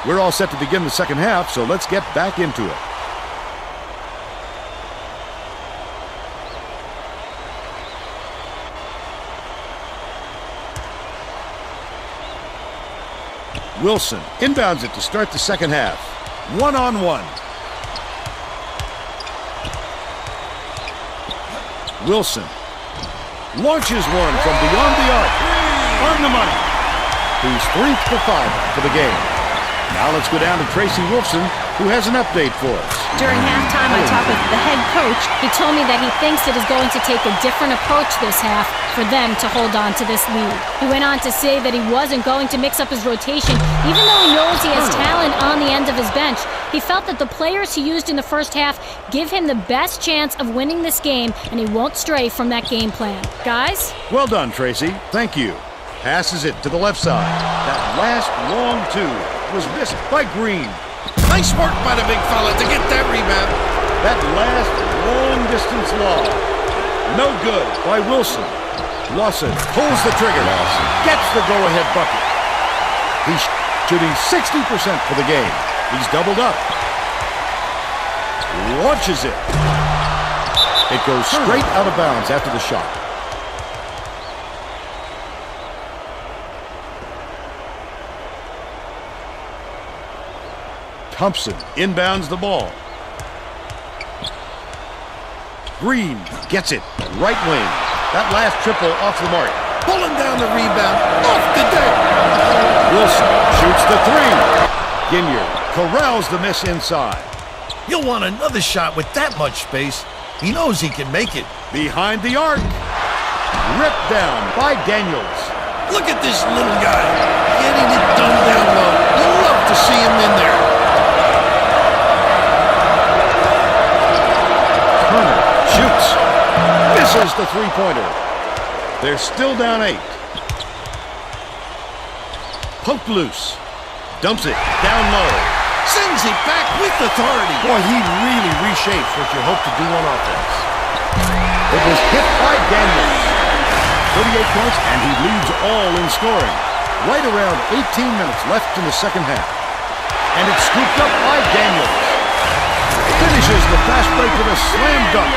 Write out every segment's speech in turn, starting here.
We're all set to begin the second half, so let's get back into it. Wilson inbounds it to start the second half. One-on-one. Wilson launches one from beyond the arc. On the money. He's 3 for 5 for the game. Now let's go down to Tracy Wolfson, who has an update for us. During halftime, I talked with the head coach. He told me that he thinks it is going to take a different approach this half for them to hold on to this lead. He went on to say that he wasn't going to mix up his rotation, even though he knows he has talent on the end of his bench. He felt that the players he used in the first half give him the best chance of winning this game, and he won't stray from that game plan. Guys? Well done, Tracy. Thank you. Passes it to the left side. That last long two was missed by Green. Nice work by the big fella to get that rebound. That last long-distance lob. No good by Wilson. Lawson pulls the trigger. Lawson gets the go-ahead bucket. He's shooting 60% for the game. He's doubled up. Launches it. It goes straight out of bounds after the shot. Thompson inbounds the ball. Green gets it. Right wing. That last triple off the mark. Pulling down the rebound. Off the deck. Wilson shoots the three. Ginyard corrals the miss inside. He'll want another shot with that much space. He knows he can make it. Behind the arc. Ripped down by Daniels. Look at this little guy. Getting it done down low. You love to see him in there. Shoots. Misses the three-pointer. They're still down 8. Poked loose. Dumps it down low. Sends it back with authority. Boy, he really reshapes what you hope to do on offense. It was hit by Daniels. 38 points, and he leads all in scoring. Right around 18 minutes left in the second half. And it's scooped up by Daniels. Finishes the fast break with a slam dunk.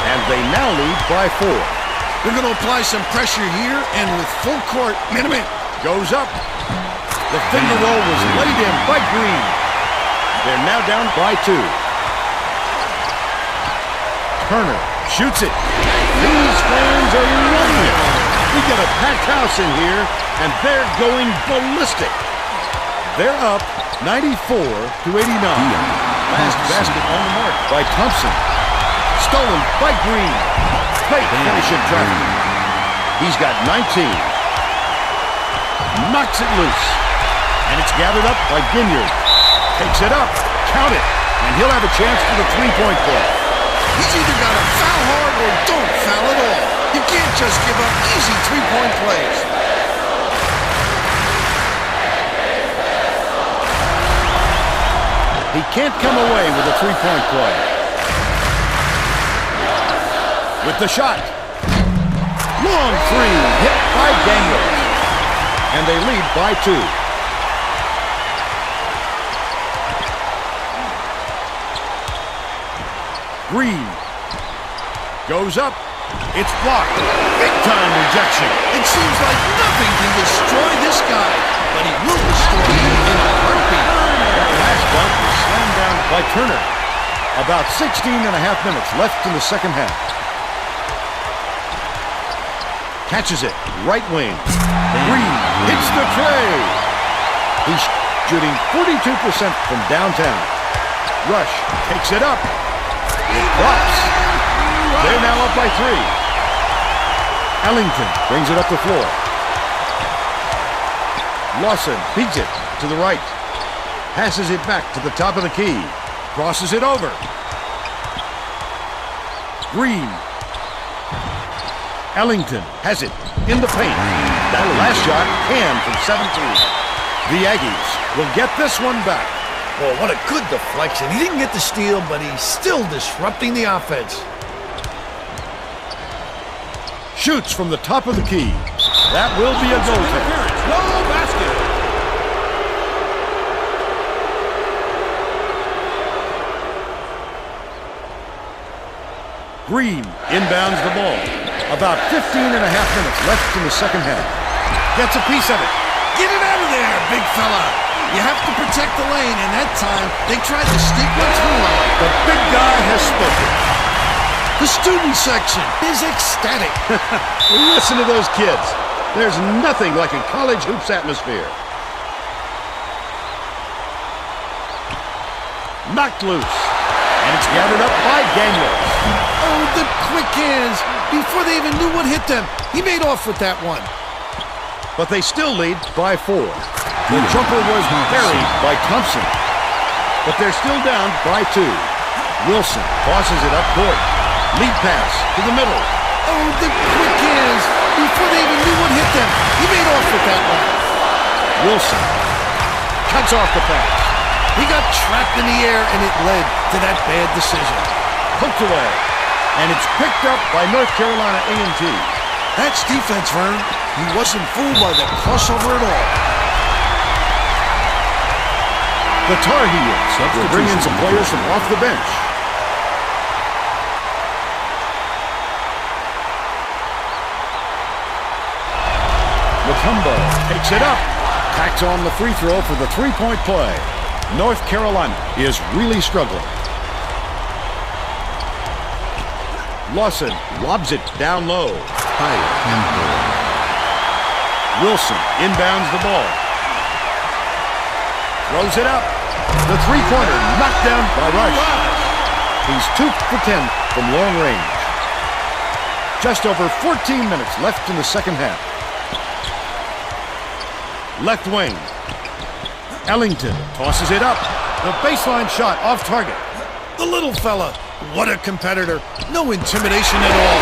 And they now lead by 4. They're going to apply some pressure here, and with full court, minute goes up. The finger roll was laid in by Green. They're now down by 2. Turner shoots it. These fans are loving it. We get a packed house in here, and they're going ballistic. They're up 94-89. Last basket on the mark by Thompson. Stolen by Green. Great finish in traffic. He's got 19. Knocks it loose. And it's gathered up by Ginyard. Takes it up. Count it. And he'll have a chance for the three-point play. He's either got to foul hard or don't foul at all. You can't just give up easy three-point plays. He can't come away with a three-point play. With the shot. Long three hit by Daniels. And they lead by 2. Green goes up. It's blocked. Big-time rejection. It seems like nothing can destroy this guy, but he will destroy you in a heartbeat. That last dunk was slammed down by Turner. About 16 and a half minutes left in the second half. Catches it. Right wing. Green hits the tray. He's shooting 42% from downtown. Rush takes it up. It drops. They're now up by 3. Ellington brings it up the floor. Lawson beats it to the right. Passes it back to the top of the key. Crosses it over. Green. Ellington has it in the paint. That last shot canned from 17. The Aggies will get this one back. Well, what a good deflection. He didn't get the steal, but he's still disrupting the offense. Shoots from the top of the key. That will be a goal. No basket. Green inbounds the ball. About 15 and a half minutes left in the second half. Gets a piece of it. Get it out of there, big fella. You have to protect the lane, and that time they tried to sneak one through on him. The big guy has spoken. The student section is ecstatic. Listen to those kids. There's nothing like a college hoops atmosphere. Knocked loose. And it's gathered up by Daniels. Oh, the quick hands. Before they even knew what hit them, he made off with that one. But they still lead by 4. The jumper was buried by Thompson. But they're still down by 2. Wilson tosses it up court. Lead pass to the middle. Oh, the quick hands. Before they even knew what hit them, he made off with that one. Wilson cuts off the pass. He got trapped in the air, and it led to that bad decision. Hooked away. And it's picked up by North Carolina A&T. That's defense, Vern. He wasn't fooled by the crossover at all. The Tar Heels will bring in some players from off the bench. Mutombo takes it up. Tacks on the free throw for the three-point play. North Carolina is really struggling. Lawson lobs it down low. Wilson inbounds the ball. Throws it up. The three-pointer knocked down by Rush. He's 2 for 10 from long range. Just over 14 minutes left in the second half. Left wing. Ellington tosses it up. The baseline shot off target. The little fella. What a competitor. No intimidation at all.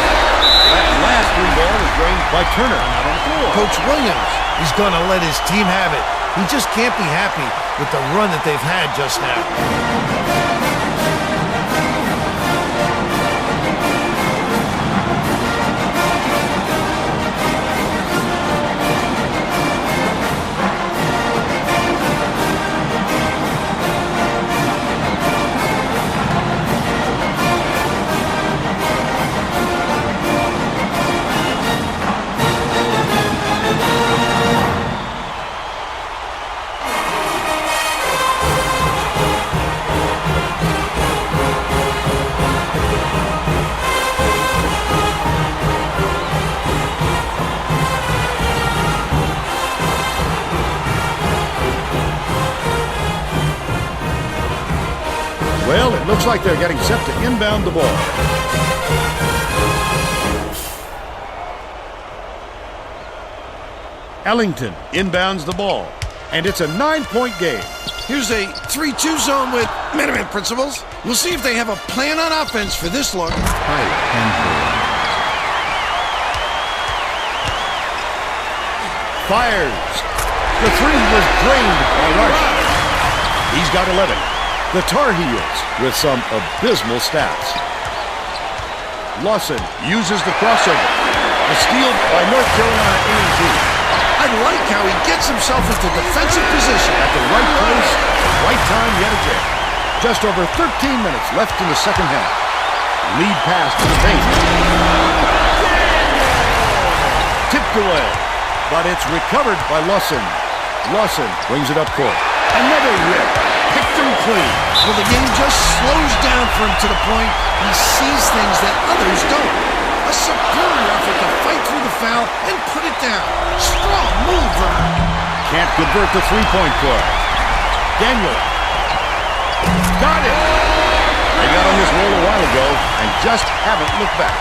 That last three ball is drained by Turner. Coach Williams is going to let his team have it. He just can't be happy with the run that they've had just now. Well, it looks like they're getting set to inbound the ball. Ellington inbounds the ball, and it's a 9-point game. Here's a 3-2 zone with minimum principles. We'll see if they have a plan on offense for this look. Fires. The three was drained by Rush. He's got 11. The Tar Heels with some abysmal stats. Lawson uses the crossover. A steal by North Carolina A&T. I like how he gets himself into defensive position. At the right place, at the right time yet again. Just over 13 minutes left in the second half. Lead pass to the paint. Tipped away, but it's recovered by Lawson. Lawson brings it up court. Another rip. Picked him clean. Well, the game just slows down for him to the point he sees things that others don't. A superior effort to fight through the foul and put it down. Strong move, Vern. Can't convert the three-point play. Daniel. Got it. They got on this roll a while ago and just haven't looked back.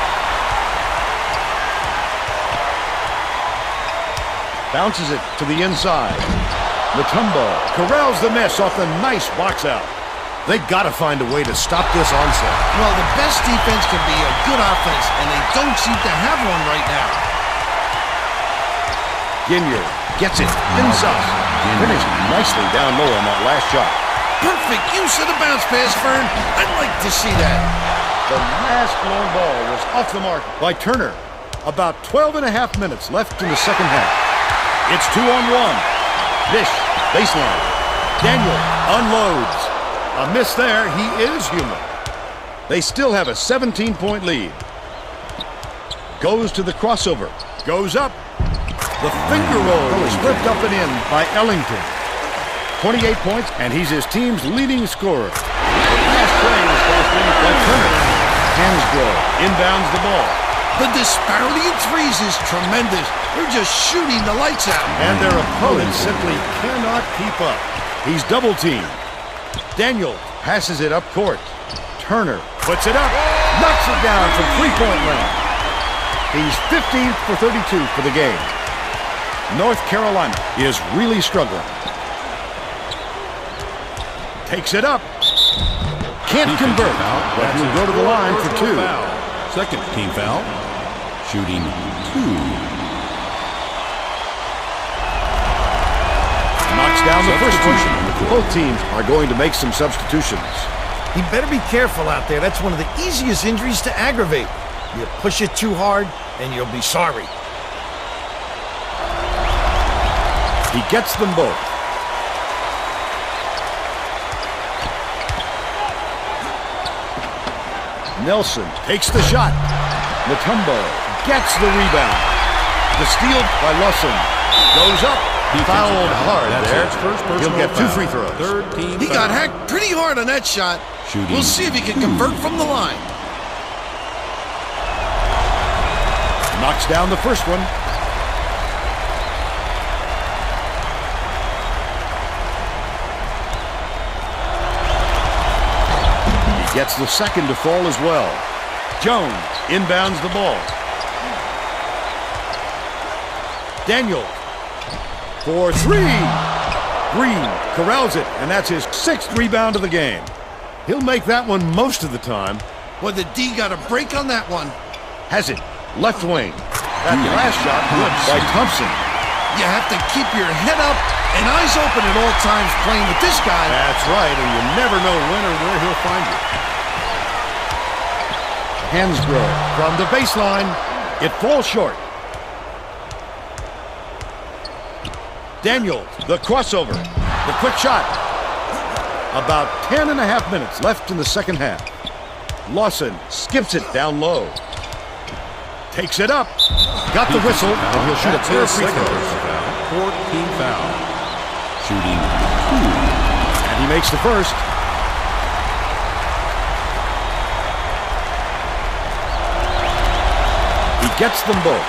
Bounces it to the inside. Mutombo corrals the miss off the nice box out. They got to find a way to stop this onslaught. Well, the best defense can be a good offense, and they don't seem to have one right now. Ginier gets it inside. Finished nicely down low on that last shot. Perfect use of the bounce pass, Vern. I'd like to see that. The last long ball was off the mark by Turner. About 12 and a half minutes left in the second half. It's 2-on-1. Bish, baseline. Daniel unloads. A miss there. He is human. They still have a 17-point lead. Goes to the crossover. Goes up. The finger roll is ripped up and in by Ellington. 28 points, and he's his team's leading scorer. The last play was passed in by Turner. Hansbrough inbounds the ball. The disparity in threes is tremendous. They're just shooting the lights out. And their opponents simply cannot keep up. He's double-teamed. Daniel passes it up court. Turner puts it up. Knocks it down from three-point land. He's 15 for 32 for the game. North Carolina is really struggling. Takes it up. Can't convert, but he'll go to the line for two. Second team foul. Shooting two. Knocks down the first one. Both teams are going to make some substitutions. He better be careful out there. That's one of the easiest injuries to aggravate. You push it too hard, and you'll be sorry. He gets them both. Nelson takes the shot. Mutombo gets the rebound. The steal by Lawson. Goes up. Fouled hard there. He'll get two free throws. Third team He foul. got hacked pretty hard on that shot. Shooting We'll see if he can convert from the line. Knocks down the first one. He gets the second to fall as well. Jones inbounds the ball. Daniel for three. Green corrals it, and that's his sixth rebound of the game. He'll make that one most of the time. Well, the D got a break on that one. Has it. Left wing. That last shot good by Thompson. You have to keep your head up and eyes open at all times playing with this guy. That's right, and you never know when or where he'll find you. Hansbrough from the baseline. It falls short. Daniel, the crossover. The quick shot. About 10 and a half minutes left in the second half. Lawson skips it down low. Takes it up. Got the whistle, and he'll shoot a pair of free throws. Fourth team foul. Shooting two. And he makes the first. He gets them both.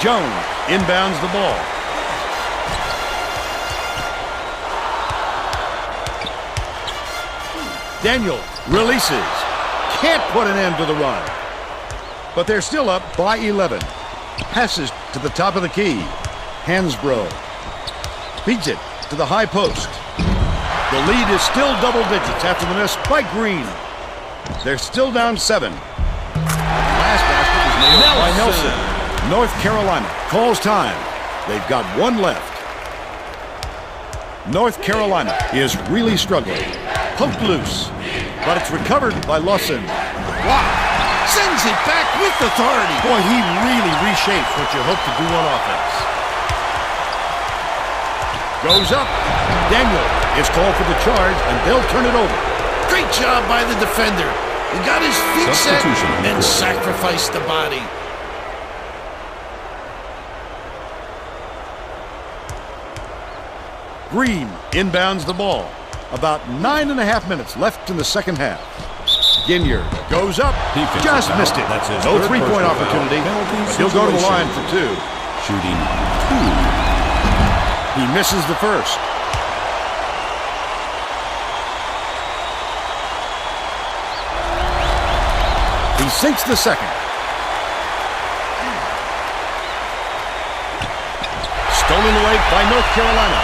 Jones inbounds the ball. Daniel releases. Can't put an end to the run. But they're still up by 11. Passes to the top of the key. Hansbrough feeds it to the high post. The lead is still double digits after the miss by Green. They're still down 7. Last basket was made by Nelson. North Carolina calls time. They've got one left. North Carolina is really struggling. Poked loose, but it's recovered by Lawson. Wow. Sends it back with authority. Boy, he really reshapes what you hope to do on offense. Goes up. Daniel is called for the charge, and they'll turn it over. Great job by the defender. He got his feet set Substitution. and sacrificed the body. Green inbounds the ball. About 9.5 minutes left in the second half. Ginyard goes up. Defensive Just foul. missed it. That's his No third three-point personal opportunity. foul. Penalty But he'll go to the situation. line for two. Shooting two. He misses the first. He sinks the second. Stolen away by North Carolina.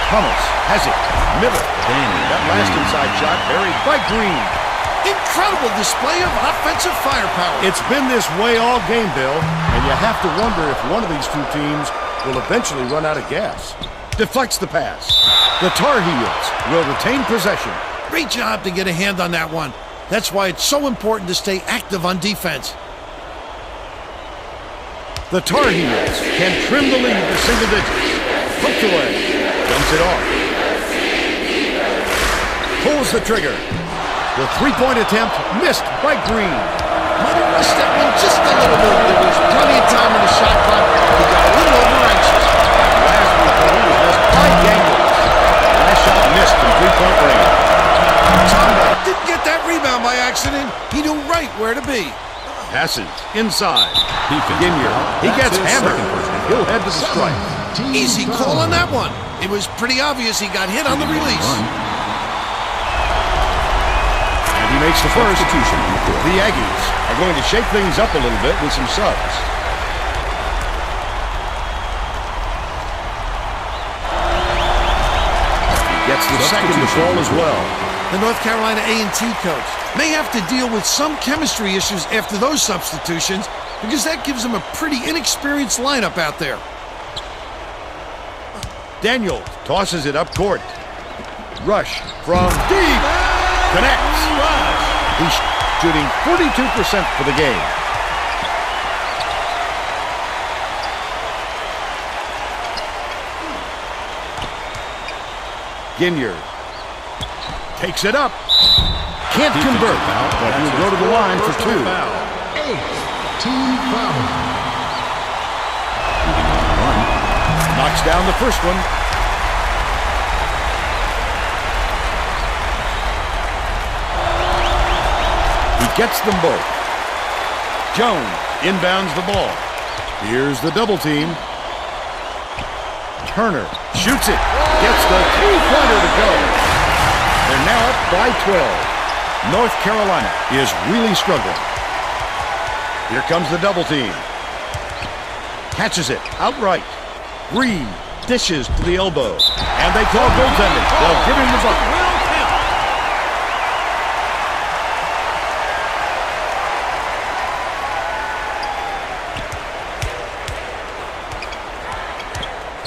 Thomas has it. Middle. That last inside shot buried by Green. Incredible display of offensive firepower. It's been this way all game, Bill, and you have to wonder if one of these two teams will eventually run out of gas. Deflects the pass. The Tar Heels will retain possession. Great job to get a hand on that one. That's why it's so important to stay active on defense. The Tar Heels can trim the lead to single digits. Hooked away. Dumps it off. Pulls the trigger. The three-point attempt missed by Green. Might have rushed that one just a little bit. There was plenty of time in the shot clock. He got a little over-anxious. Last three-pointer was missed by Daniels. Last shot missed from three-point range. Tombo didn't get that rebound by accident. He knew right where to be. Passes inside. Defense. Ginier. He That's gets his hammered. second personal He'll foul. head to the stripe. Easy call on that one. It was pretty obvious he got hit on the release. And he makes the first. Substitution on the court. The Aggies are going to shake things up a little bit with some subs. He gets the second to fall as well. The North Carolina A&T coach may have to deal with some chemistry issues after those substitutions because that gives him a pretty inexperienced lineup out there. Daniels tosses it up court. Rush from deep. Connects. He's shooting 42% for the game. Ginier takes it up. Can't convert, but he'll go to the line for two. Team foul. Knocks down the first one. He gets them both. Jones inbounds the ball. Here's the double team. Turner shoots it. Gets the three-pointer to go. They're now up by 12. North Carolina is really struggling. Here comes the double team. Catches it outright. Green dishes to the elbow. And they call goaltending. They'll give him the bucket.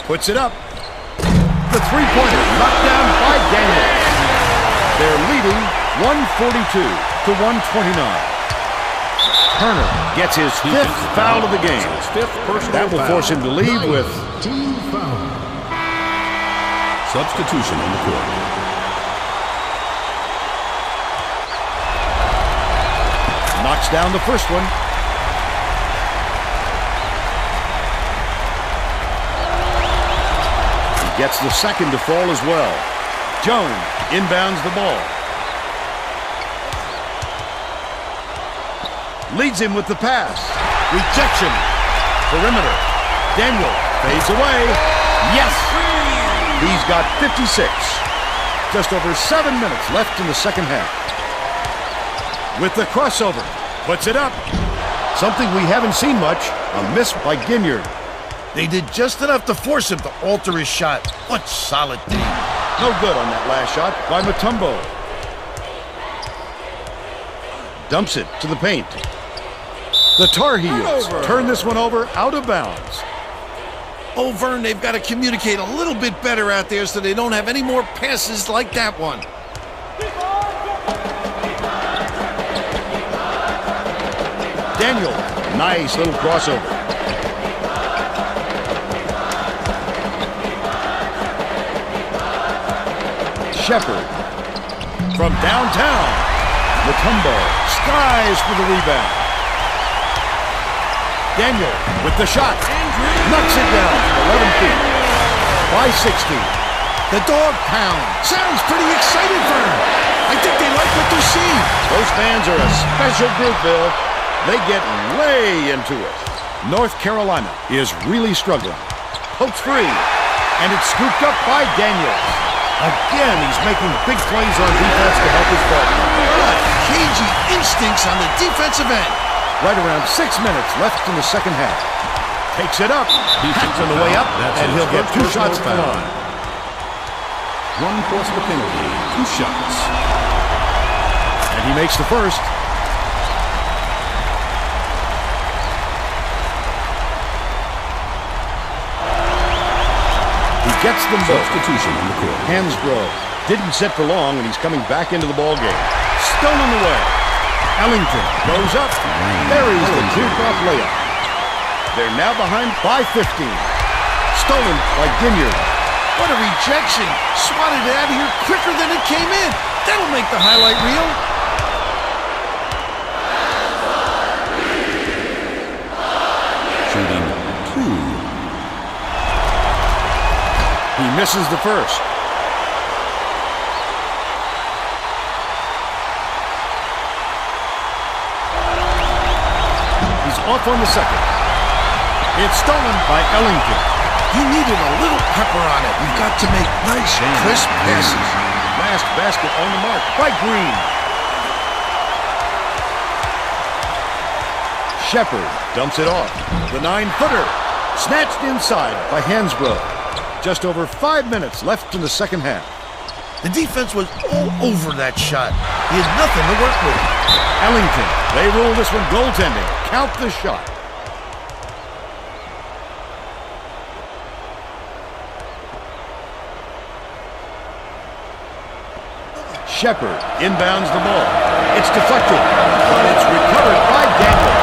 Puts it up. The three-pointer knocked down by Daniels. They're leading 142 to 129. Turner gets his fifth foul of the game. That will force him to leave with Team foul. Substitution on the court. knocks down the first one. He gets the second to fall as well. Jones inbounds the ball. Leads him with the pass. Rejection. Perimeter. Daniel fades away. Yes! He's got 56. Just over 7 minutes left in the second half. With the crossover. Puts it up. Something we haven't seen much. A miss by Ginyard. They did just enough to force him to alter his shot. What solid D. No good on that last shot by Mutombo. Dumps it to the paint. The Tar Heels turn this one over out of bounds. Oh, Vern, they've got to communicate a little bit better out there so they don't have any more passes like that one. Daniel, nice little crossover. Shepard from downtown. Mutombo skies for the rebound. Daniel with the shot. Knocks it down from 11 feet. By 16. The dog pound. Sounds pretty excited, Vern. I think they like what they're seeing. Those fans are a special group, Bill. They get way into it. North Carolina is really struggling. Pokes free. And it's scooped up by Daniels. Again, he's making big plays on defense to help his ball team. What cagey instincts on the defensive end. Right around 6 minutes left in the second half. Takes it up. Hacks on the way up, and he'll get 2 shots at the line. 1 plus the penalty, 2 shots. And he makes the first. He gets them both. Substitution on the court. Hansbrough didn't sit for long, and he's coming back into the ball game. Stone on the way. Ellington goes up. Buries the teardrop layup. They're now behind by 15. Stolen by Ginyard. What a rejection. Swatted it out of here quicker than it came in. That'll make the highlight reel. He misses the first. He's off on the second. It's stolen by Ellington. He needed a little pepper on it. You've got to make nice, crisp passes. Last basket on the mark by Green. Shepard dumps it off. The 9-footer. Snatched inside by Hansbrough. Just over 5 minutes left in the second half. The defense was all over that shot. He had nothing to work with. Ellington. They rule this one goaltending. Count the shot. Shepard inbounds the ball. It's deflected, but it's recovered by Daniels.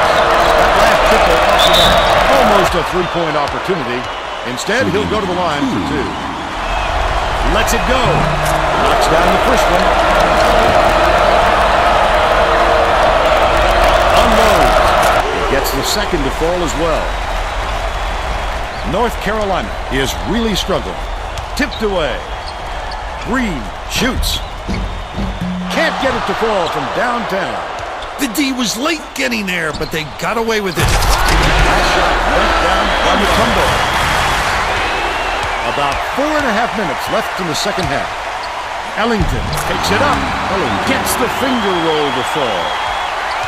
That last triple off the mark. Almost a three-point opportunity. Instead, he'll go to the line for two. Lets it go. Knocks down the first one. Unloads. He gets the second to fall as well. North Carolina is really struggling. Tipped away. Green shoots. Can't get it to fall from downtown. The D was late getting there, but they got away with it. Last shot went down by Mutombo. About 4.5 minutes left in the second half. Ellington takes it up. Gets the finger roll to fall.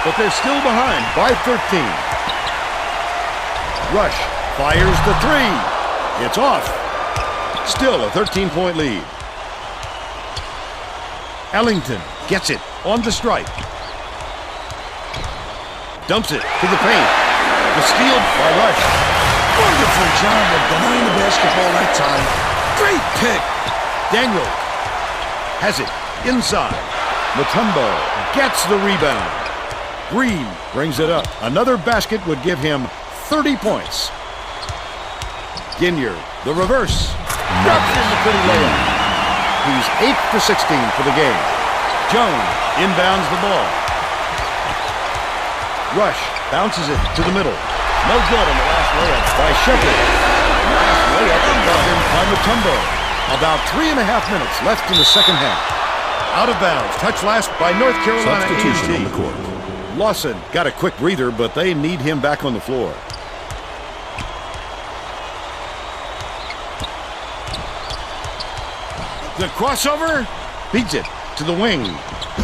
But they're still behind by 13. Rush fires the three. It's off. Still a 13-point lead. Ellington gets it on the stripe. Dumps it to the paint. The steal by Rush. Wonderful job of denying the basketball that time. Great pick. Daniel has it inside. Mutombo gets the rebound. Green brings it up. Another basket would give him 30 points. Ginyard, the reverse. Drops in the pretty layup. He's 8 for 16 for the game. Jones inbounds the ball. Rush bounces it to the middle. No good on the last layup by Shepard. Last layup brought in by Mutombo. About 3.5 minutes left in the second half. Out of bounds. Touch last by North Carolina Substitution A&T. on the court. Lawson got a quick breather, but they need him back on the floor. The crossover beats it to the wing.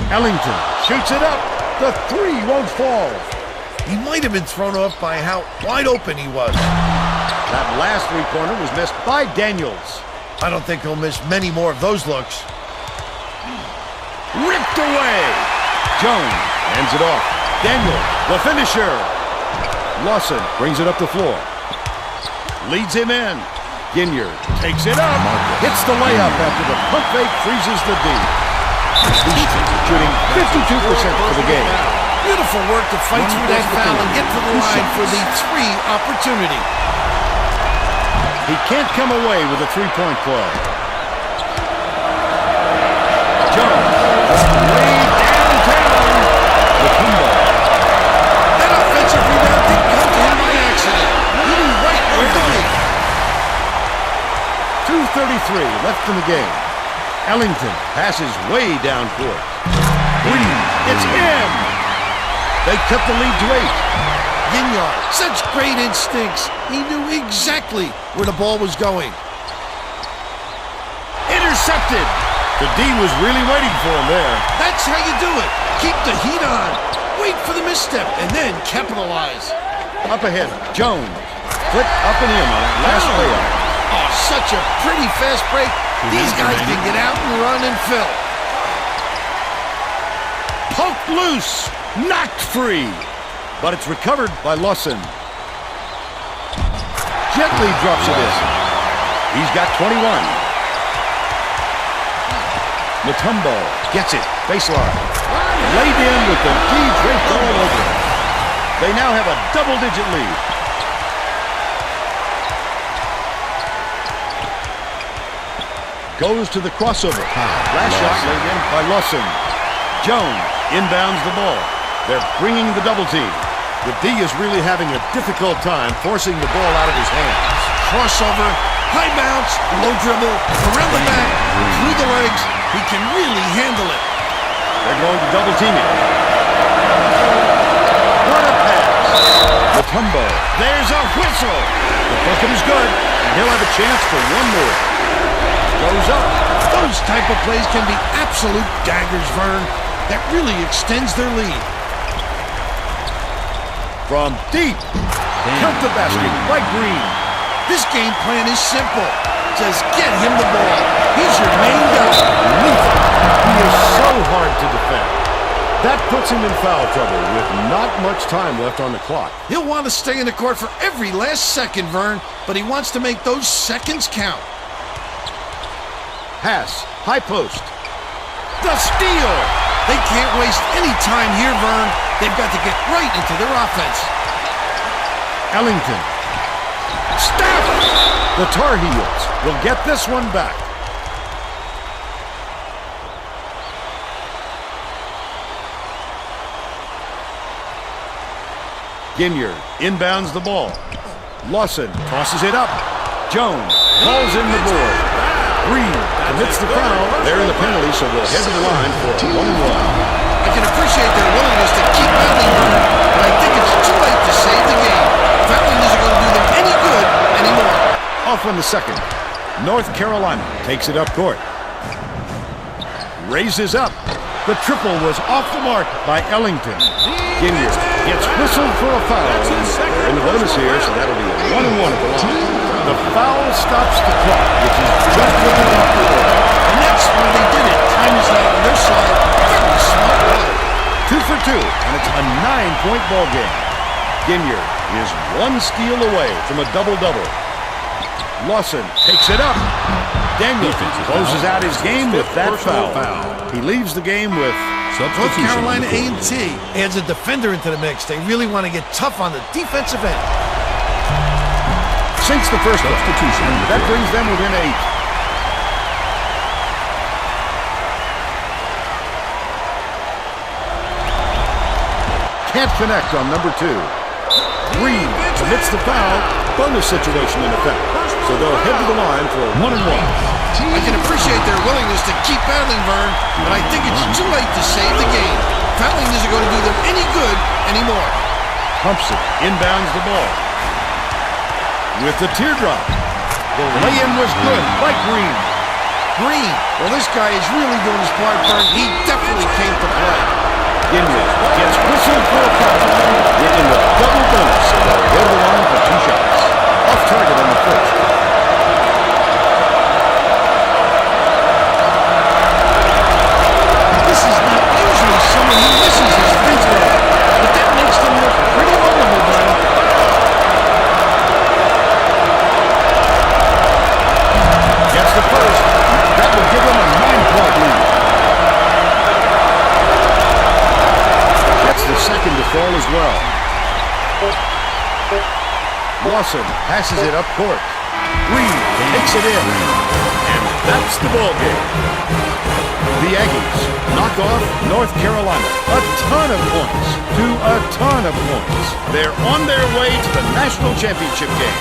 Ellington shoots it up. The three won't fall. He might have been thrown off by how wide open he was. That last three-pointer was missed by Daniels. I don't think he'll miss many more of those looks. Ripped away. Jones hands it off. Daniels, the finisher. Lawson brings it up the floor. Leads him in. Ginyard takes it up. Hits the layup after the pump fake freezes the D. He's shooting 52% for the game. Beautiful work to fight through that foul and get to the line for the three opportunity. He can't come away with a three-point play. Jones, way downtown. Mutombo. That offensive rebound didn't come to him by accident. He knew right where to be. 2:33 left in the game. Ellington passes way down court. Green, it's in. They cut the lead to 8. Ginyard, such great instincts. He knew exactly where the ball was going. Intercepted. The D was really waiting for him there. That's how you do it. Keep the heat on. Wait for the misstep and then capitalize. Up ahead, Jones. Flick up and in on that last layup. Oh, such a pretty fast break. These guys can get out and run and fill. Poked loose. Knocked free. But it's recovered by Lawson. Gently drops it in. He's got 21. Mutombo gets it. Baseline. Laid in with the D draped all over it. They now have a double-digit lead. Goes to the crossover. Last shot laid in by Lawson. Jones inbounds the ball. They're bringing the double team. The D is really having a difficult time forcing the ball out of his hands. Crossover, High bounce, low dribble, around the back, through the legs. He can really handle it. They're going to double team it. What a pass. Mutombo. There's a whistle. The bucket is good, and he'll have a chance for one more. Goes up. Those type of plays can be absolute daggers, Vern. That really extends their lead. From deep. Count the basket by Green. This game plan is simple. Just get him the ball. He's your main guy. Lethal. He is so hard to defend. That puts him in foul trouble with not much time left on the clock. He'll want to stay in the court for every last second, Vern, but he wants to make those seconds count. Pass. High post. The steal. They can't waste any time here, Vern. They've got to get right into their offense. Ellington. Steph! The Tar Heels will get this one back. Ginyard inbounds the ball. Lawson tosses it up. Jones hauls in the board. Green commits the foul. They're in the penalty, so they'll head to the line for a 1-1. I can appreciate their willingness to keep fouling, Vern, but I think it's too late to save the game. Fouling isn't going to do them any good anymore. Off on the second. North Carolina takes it up court. Raises up. The triple was off the mark by Ellington. Ginyard gets whistled for a foul. They're in the bonus here, so that'll be a 1-1 at the line. The foul stops the clock, which is just looking off the board. And that's why they did it. Time is out on their side. Very smart play. 2 for 2, and it's a 9-point ball game. Ginyard is one steal away from a double-double. Lawson takes it up. Daniel closes out his game with that foul. He leaves the game with North Carolina A&T adds a defender into the mix. They really want to get tough on the defensive end. Sinks the first substitution. That brings them within 8. Can't connect on number 2. Green commits the foul. Bonus situation in effect. So they'll head to the line for a 1-1. I can appreciate their willingness to keep battling, Vern, but I think it's too late to save the game. Fouling isn't going to do them any good anymore. Thompson inbounds the ball. With the teardrop. The lay-in was good by Green. Green, well, this guy is really doing his part, Vern. He definitely came to play. Ginyard gets whistled for a foul. Getting the double bonus, so they'll go to the line for 2 shots. Off target on the first. This is not usually someone who misses his free throw, but that makes them look pretty vulnerable, Vern. Gets the first. That will give them a 9-point lead. Gets the second to fall as well. Lawson passes it up court. Green takes it in. And that's the ball game. The Aggies knock off North Carolina. A ton of points to a ton of points. They're on their way to the national championship game.